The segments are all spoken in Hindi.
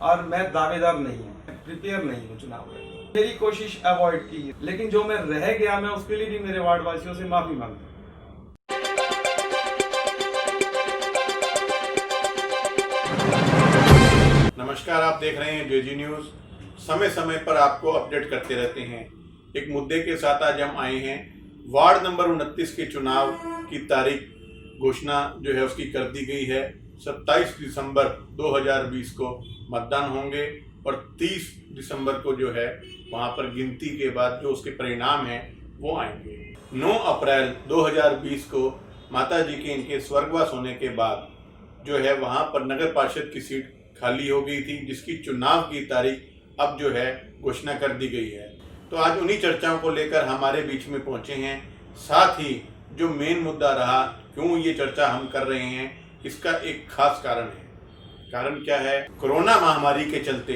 और मैं दावेदार नहीं हूँ, प्रिपेयर नहीं हूँ चुनाव में। मेरी कोशिश अवॉइड की है, लेकिन जो मैं रह गया मैं उसके लिए भी मेरे वार्ड वासियों से माफी मांगता हूँ। नमस्कार, आप देख रहे हैं जेजी न्यूज। समय समय पर आपको अपडेट करते रहते हैं। एक मुद्दे के साथ आज हम आए हैं। वार्ड नंबर 29 के चुनाव की तारीख घोषणा जो है उसकी कर दी गई है। 27 दिसंबर 2020 को मतदान होंगे और 30 दिसंबर को जो है वहां पर गिनती के बाद जो उसके परिणाम हैं वो आएंगे। 9 अप्रैल 2020 को माता जी के इनके स्वर्गवास होने के बाद जो है वहां पर नगर पार्षद की सीट खाली हो गई थी, जिसकी चुनाव की तारीख अब जो है घोषणा कर दी गई है। तो आज उन्हीं चर्चाओं को लेकर हमारे बीच में पहुंचे हैं। साथ ही जो मेन मुद्दा रहा, क्यों ये चर्चा हम कर रहे हैं, इसका एक खास कारण है। कारण क्या है? कोरोना महामारी के चलते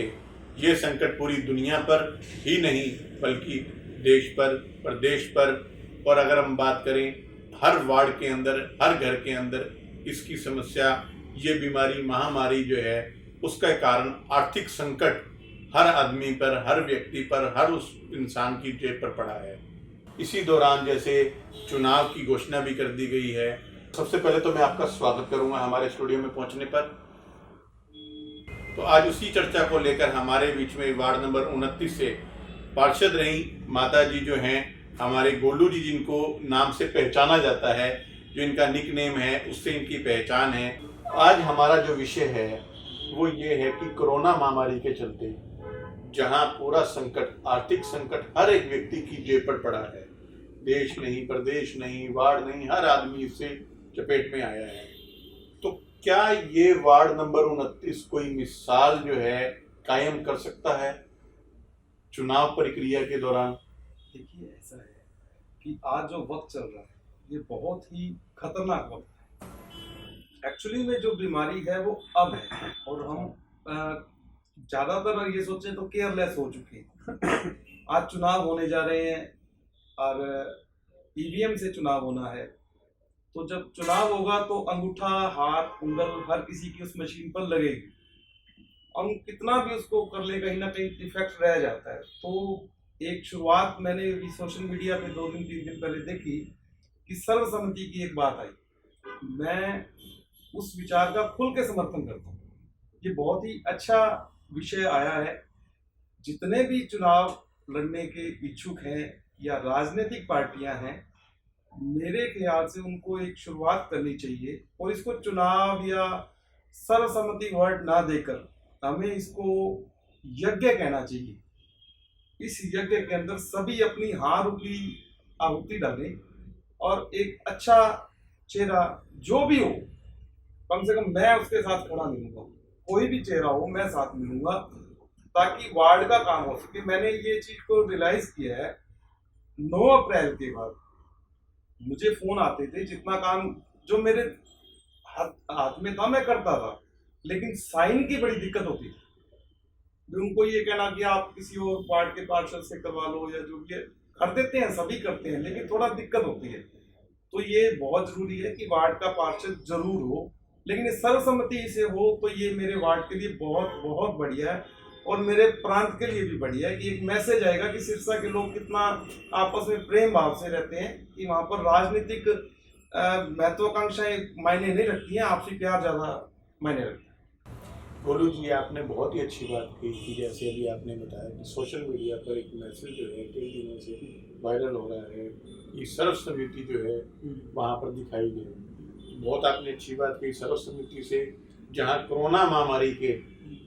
ये संकट पूरी दुनिया पर ही नहीं बल्कि देश पर, प्रदेश पर, और अगर हम बात करें हर वार्ड के अंदर, हर घर के अंदर इसकी समस्या, ये बीमारी, महामारी जो है उसका कारण आर्थिक संकट हर आदमी पर, हर व्यक्ति पर, हर उस इंसान की जेब पर पड़ा है। इसी दौरान जैसे चुनाव की घोषणा भी कर दी गई है। सबसे पहले तो मैं आपका स्वागत करूंगा हमारे स्टूडियो में पहुंचने पर। तो आज उसी चर्चा को लेकर हमारे बीच में वार्ड नंबर 29 से पार्षद रही माता जी जो हैं, हमारे गोलू जी, जिनको नाम से पहचाना जाता है, जो इनका निक नेम है उससे इनकी पहचान है। आज हमारा जो विषय है वो ये है कि कोरोना महामारी के चलते जहां पूरा संकट, आर्थिक संकट हर एक व्यक्ति की जेब पर पड़ा है, देश नहीं, प्रदेश नहीं, वार्ड नहीं, हर आदमी इससे चपेट में आया है। तो क्या ये वार्ड नंबर 29 कोई मिसाल जो है कायम कर सकता है चुनाव प्रक्रिया के दौरान? देखिए, ऐसा है कि आज जो वक्त चल रहा है ये बहुत ही खतरनाक वक्त है। एक्चुअली में जो बीमारी है वो अब है, और हम ज्यादातर ये सोचें तो केयरलेस हो चुके हैं। आज चुनाव होने जा रहे हैं और ईवीएम से चुनाव होना है, तो जब चुनाव होगा तो अंगूठा, हाथ, उंगल हर किसी की उस मशीन पर लगेगी। हम कितना भी उसको कर ले, कहीं ना कहीं इफेक्ट रह जाता है। तो एक शुरुआत मैंने सोशल मीडिया पे 2 दिन 3 दिन पहले देखी कि सर्वसम्मति की एक बात आई। मैं उस विचार का खुल के समर्थन करता हूँ। ये बहुत ही अच्छा विषय आया है। जितने भी चुनाव लड़ने के इच्छुक हैं या राजनीतिक पार्टियां हैं, मेरे ख्याल से उनको एक शुरुआत करनी चाहिए, और इसको चुनाव या सर्वसम्मति वर्ड ना देकर हमें इसको यज्ञ कहना चाहिए। इस यज्ञ के अंदर सभी अपनी हार की आहुति डालें और एक अच्छा चेहरा जो भी हो, कम से कम मैं उसके साथ खड़ा मिलूंगा, कोई भी चेहरा हो मैं साथ मिलूंगा, ताकि वार्ड का काम हो सके। मैंने ये चीज को रियलाइज किया है 9 अप्रैल के बाद। मुझे फोन आते थे, जितना काम जो मेरे हाथ में था मैं करता था, लेकिन साइन की बड़ी दिक्कत होती थी। उनको ये कहना कि आप किसी और वार्ड के पार्षद से करवा लो, या जो भी कर देते हैं, सभी करते हैं, लेकिन थोड़ा दिक्कत होती है। तो ये बहुत जरूरी है कि वार्ड का पार्षद जरूर हो, लेकिन इस सर्वसम्मति से हो तो ये मेरे वार्ड के लिए बहुत बहुत बढ़िया है, और मेरे प्रांत के लिए भी बढ़िया है कि एक मैसेज आएगा कि सिरसा के लोग कितना आपस में प्रेम भाव से रहते हैं, कि वहाँ पर राजनीतिक महत्वाकांक्षाएं मायने नहीं रखती हैं, आपसी प्यार ज़्यादा मायने रखती है। गोलू जी, आपने बहुत ही अच्छी बात कही कि जैसे अभी आपने बताया कि सोशल मीडिया पर एक मैसेज जो है कई दिनों से वायरल हो रहा है कि सर्वसम्मति जो है वहाँ पर दिखाई गई। बहुत आपने अच्छी बात कही। सर्वसम्मति से जहाँ कोरोना महामारी के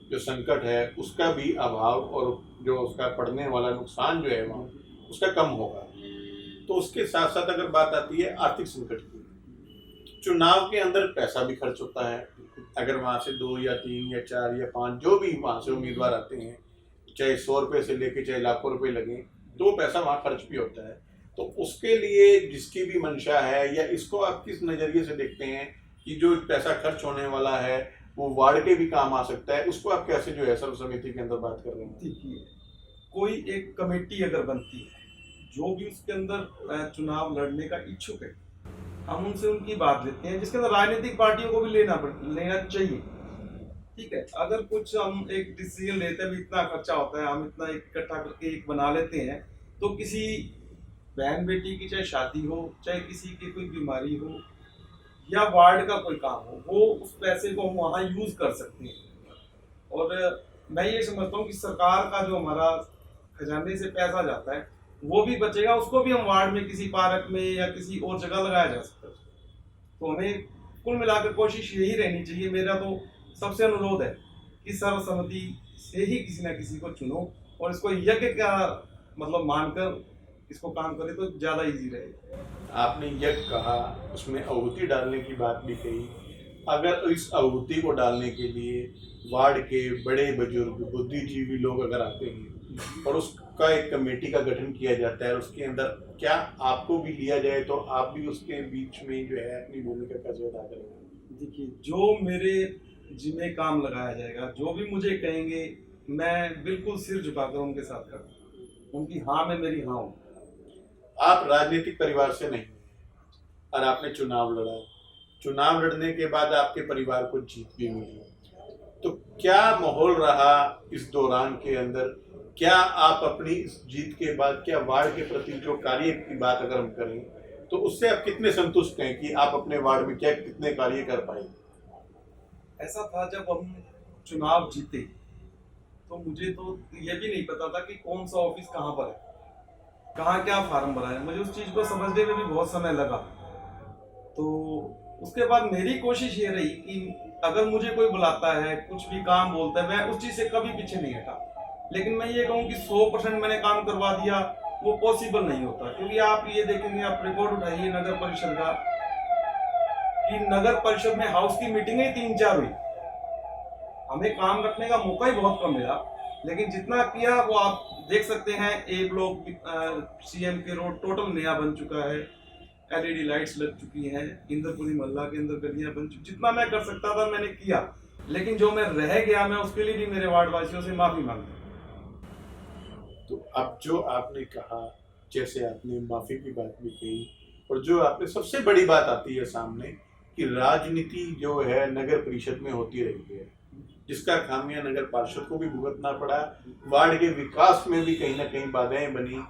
जो संकट है उसका भी अभाव और जो उसका पड़ने वाला नुकसान जो है वहाँ उसका कम होगा। तो उसके साथ साथ अगर बात आती है आर्थिक संकट की, चुनाव के अंदर पैसा भी खर्च होता है। अगर वहाँ से 2 या 3 या 4 या 5 जो भी वहाँ से उम्मीदवार आते हैं, चाहे 100 रुपये से लेके चाहे लाखों रुपए लगे, तो पैसा वहाँ खर्च भी होता है। तो उसके लिए जिसकी भी मंशा है, या इसको आप किस नज़रिए से देखते हैं कि जो पैसा खर्च होने वाला है वो वार्ड के भी काम आ सकता है, उसको आप कैसे जो है सर्वसम्मति के अंदर बात कर रहे हैं? देखिए, कोई एक कमेटी अगर बनती है, जो भी उसके अंदर चुनाव लड़ने का इच्छुक है, हम उनसे उनकी बात लेते हैं, जिसके अंदर राजनीतिक पार्टियों को भी लेना चाहिए। ठीक है, अगर कुछ हम एक डिसीजन लेते हैं, भी इतना खर्चा होता है, हम इतना इकट्ठा करके एक बना लेते हैं, तो किसी बहन बेटी की चाहे शादी हो, चाहे किसी की कोई बीमारी हो, या वार्ड का कोई काम हो, वो उस पैसे को हम वहाँ यूज कर सकते हैं। और मैं ये समझता हूँ कि सरकार का जो हमारा खजाने से पैसा जाता है वो भी बचेगा, उसको भी हम वार्ड में किसी पार्क में या किसी और जगह लगाया जा सकता है। तो हमें कुल मिलाकर कोशिश यही रहनी चाहिए, मेरा तो सबसे अनुरोध है कि सर्वसम्मति से ही किसी ना किसी को चुनो और इसको यज्ञ का मतलब मानकर इसको काम करे तो ज्यादा इजी रहेगा। आपने यज्ञ कहा, उसमें आहुति डालने की बात भी कही। अगर इस आहुति को डालने के लिए वार्ड के बड़े बुजुर्ग बुद्धिजीवी लोग अगर आते हैं और उसका एक कमेटी का गठन किया जाता है और उसके अंदर क्या आपको भी लिया जाए तो आप भी उसके बीच में जो है अपनी भूमिका कैसे अदा करेंगे? देखिए, जो मेरे जिम्मे काम लगाया जाएगा, जो भी मुझे कहेंगे, मैं बिल्कुल सिर झुकाकर उनके साथ करूँ। उनकी हाँ में मेरी हाँ हो। आप राजनीतिक परिवार से नहीं और आपने चुनाव लड़ा, चुनाव लड़ने के बाद आपके परिवार को जीत भी मिली, तो क्या माहौल रहा इस दौरान के अंदर? क्या आप अपनी इस जीत के बाद क्या वार्ड के प्रति जो कार्य की बात अगर हम करें तो उससे आप कितने संतुष्ट हैं कि आप अपने वार्ड में क्या कितने कार्य कर पाए? ऐसा था, जब हम चुनाव जीते तो मुझे तो ये भी नहीं पता था कि कौन सा ऑफिस कहाँ पर है, कहाँ क्या फार्म भरा है। मुझे उस चीज को समझने में भी बहुत समय लगा। तो उसके बाद मेरी कोशिश ये रही कि अगर मुझे कोई बुलाता है, कुछ भी काम बोलता है, मैं उस चीज से कभी पीछे नहीं हटा। लेकिन मैं ये कहूँ कि 100% मैंने काम करवा दिया, वो पॉसिबल नहीं होता। क्योंकि आप ये देखेंगे, आप रिकॉर्ड उठाइए नगर परिषद का, कि नगर परिषद में हाउस की मीटिंगें 3-4 हुई, हमें काम रखने का मौका ही बहुत कम मिला। लेकिन जितना किया वो आप देख सकते हैं। एक ब्लॉक सीएम के रोड टोटल नया बन चुका है, एलईडी लाइट्स लग चुकी हैं, इंद्रपुरी मोहल्ला के अंदर गलियां बन चुकी। जितना मैं कर सकता था मैंने किया, लेकिन जो मैं रह गया, मैं उसके लिए भी मेरे वार्ड वासियों से माफी मांगता हूं। तो अब जो आपने कहा, जैसे आपने माफी की बात भी कही, और जो आपने सबसे बड़ी बात आती है सामने कि राजनीति जो है नगर परिषद में होती रही है, जिसका खामियां नगर पार्षद को भी भुगतना पड़ा, वार्ड के विकास में भी कहीं ना कहीं बाधाएं बनी।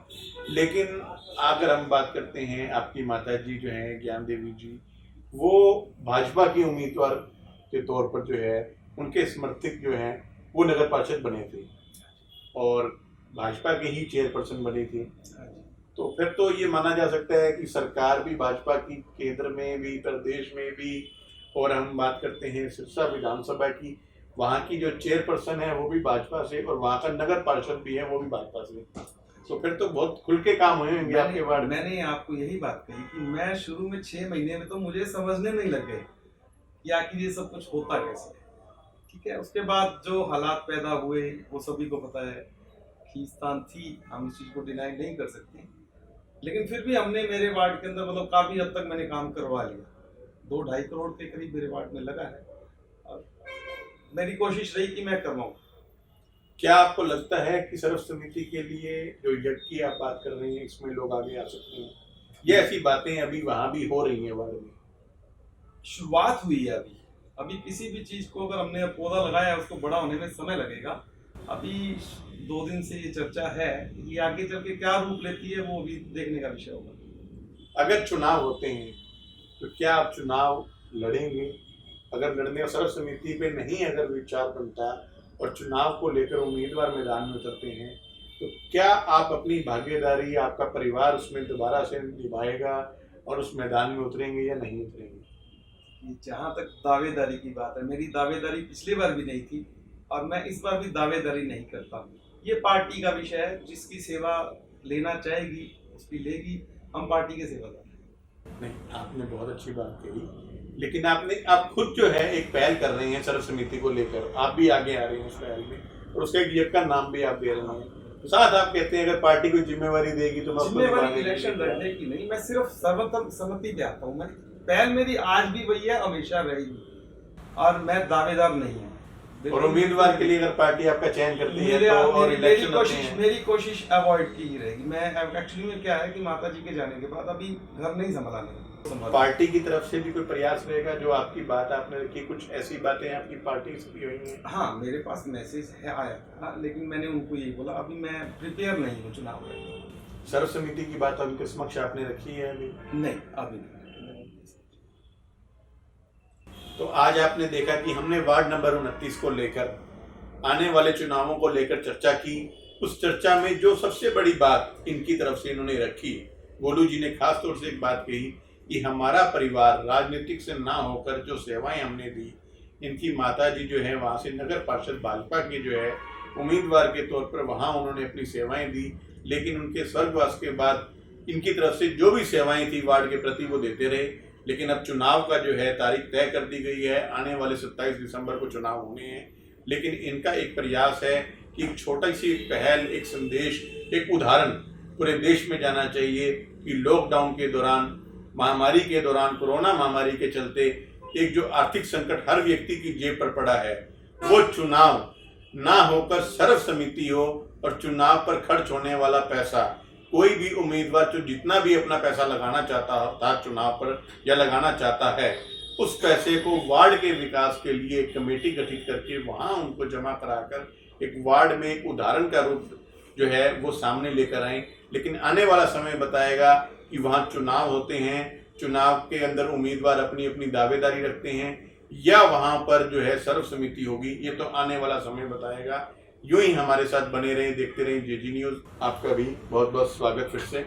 लेकिन अगर हम बात करते हैं, आपकी माता जी जो हैं ज्ञान देवी जी, वो भाजपा की उम्मीदवार के तौर पर जो है उनके समर्थक जो हैं वो नगर पार्षद बने थे और भाजपा के ही चेयरपर्सन बने थे। तो फिर तो ये माना जा सकता है कि सरकार भी भाजपा की, केंद्र में भी, प्रदेश में भी, और हम बात करते हैं सिरसा विधानसभा की, वहाँ की जो चेयरपर्सन है वो भी भाजपा से और वहाँ का नगर पार्षद भी है वो भी भाजपा से। तो फिर तो बहुत खुल के काम हुए होंगे आपके वार्ड। मैंने आपको यही बात कही कि मैं शुरू में 6 महीने में तो मुझे समझने नहीं लग गए कि आखिर ये सब कुछ होता कैसे है। ठीक है, उसके बाद जो हालात पैदा हुए वो सभी को पता है, खींचतान थी, हम इस चीज को डिनाई नहीं कर सकते। लेकिन फिर भी हमने मेरे वार्ड के अंदर मतलब काफी हद तक मैंने काम करवा लिया। 2-2.5 करोड़ के करीब मेरे वार्ड में लगा है और मेरी कोशिश रही कि मैं करवाऊं। क्या आपको लगता है कि सर्व समिति के लिए जो यज्ञ की आप बात कर रहे हैं इसमें लोग आगे आ सकते हैं? ये ऐसी बातें अभी वहां भी हो रही हैं वार्ड में? शुरुआत हुई है अभी किसी भी चीज को अगर हमने पौधा लगाया है उसको बड़ा होने में समय लगेगा। अभी 2 दिन से ये चर्चा है, ये आगे चल के क्या रूप लेती है वो भी देखने का विषय होगा। अगर चुनाव होते हैं तो क्या आप चुनाव लड़ेंगे? अगर लड़ने और सर्व समिति पे नहीं अगर विचार बनता और चुनाव को लेकर उम्मीदवार मैदान में उतरते हैं तो क्या आप अपनी भागीदारी, आपका परिवार उसमें दोबारा से निभाएगा और उस मैदान में उतरेंगे या नहीं उतरेंगे? जहाँ तक दावेदारी की बात है, मेरी दावेदारी पिछली बार भी नहीं थी और मैं इस बार भी दावेदारी नहीं करता। ये पार्टी का विषय है, जिसकी सेवा लेना चाहेगी उसकी लेगी, हम पार्टी के सेवादार हैं। नहीं, आपने बहुत अच्छी बात कही, लेकिन आप खुद जो है एक पहल कर रहे हैं सर्व समिति को लेकर, आप भी आगे आ रहे हैं उस पहल में और उसका एक यज्ञ का नाम भी आप दे रहे हैं। तो साथ आप कहते हैं अगर पार्टी कोई जिम्मेवारी देगी तो जिम्मेवारी इलेक्शन लड़ने की नहीं, मैं सिर्फ सर्वसम्मति पे आता हूँ। मैं पहल मेरी आज भी वही है, हमेशा रहेगी और मैं दावेदार नहीं हूँ। और उम्मीदवार के लिए अगर पार्टी आपका चयन करती है तो और मेरी कोशिश अवॉइड की ही रहेगी। मैं एक्चुअली में क्या है कि माता जी के जाने के बाद अभी घर नहीं संभाला नहीं। पार्टी की तरफ से भी कोई प्रयास रहेगा? जो आपकी बात आपने रखी, कुछ ऐसी बातें आपकी पार्टी से भी हुई हैं? हाँ, मेरे पास मैसेज है आया था, लेकिन मैंने उनको यही बोला अभी मैं प्रिपेयर नहीं हूँ चुनाव के लिए। सर्व समिति की बात उनके समक्ष आपने रखी है अभी? नहीं, अभी नहीं। तो आज आपने देखा कि हमने वार्ड नंबर 29 को लेकर आने वाले चुनावों को लेकर चर्चा की। उस चर्चा में जो सबसे बड़ी बात इनकी तरफ से इन्होंने रखी, गोलू जी ने खास तौर से एक बात कही कि हमारा परिवार राजनीतिक से ना होकर जो सेवाएं हमने दी, इनकी माता जी जो है वहाँ से नगर पार्षद भाजपा के जो है उम्मीदवार के तौर पर वहाँ उन्होंने अपनी सेवाएं दी, लेकिन उनके स्वर्गवास के बाद इनकी तरफ से जो भी सेवाएं थी वार्ड के प्रति वो देते रहे। लेकिन अब चुनाव का जो है तारीख तय कर दी गई है, आने वाले 27 दिसंबर को चुनाव होने हैं। लेकिन इनका एक प्रयास है कि एक छोटी सी पहल, एक संदेश, एक उदाहरण पूरे देश में जाना चाहिए कि लॉकडाउन के दौरान, महामारी के दौरान, कोरोना महामारी के चलते एक जो आर्थिक संकट हर व्यक्ति की जेब पर पड़ा है, वो चुनाव ना होकर सर्व समिति हो और चुनाव पर खर्च होने वाला पैसा कोई भी उम्मीदवार जो जितना भी अपना पैसा लगाना चाहता था चुनाव पर या लगाना चाहता है, उस पैसे को वार्ड के विकास के लिए एक कमेटी गठित करके वहां उनको जमा कराकर एक वार्ड में एक उदाहरण का रूप जो है वो सामने लेकर आए। लेकिन आने वाला समय बताएगा कि वहां चुनाव होते हैं, चुनाव के अंदर उम्मीदवार अपनी अपनी दावेदारी रखते हैं या वहां पर जो है सर्व समिति होगी, ये तो आने वाला समय बताएगा। यूं ही हमारे साथ बने रहें, देखते रहें जेजी न्यूज़। आपका भी बहुत बहुत स्वागत फिर से।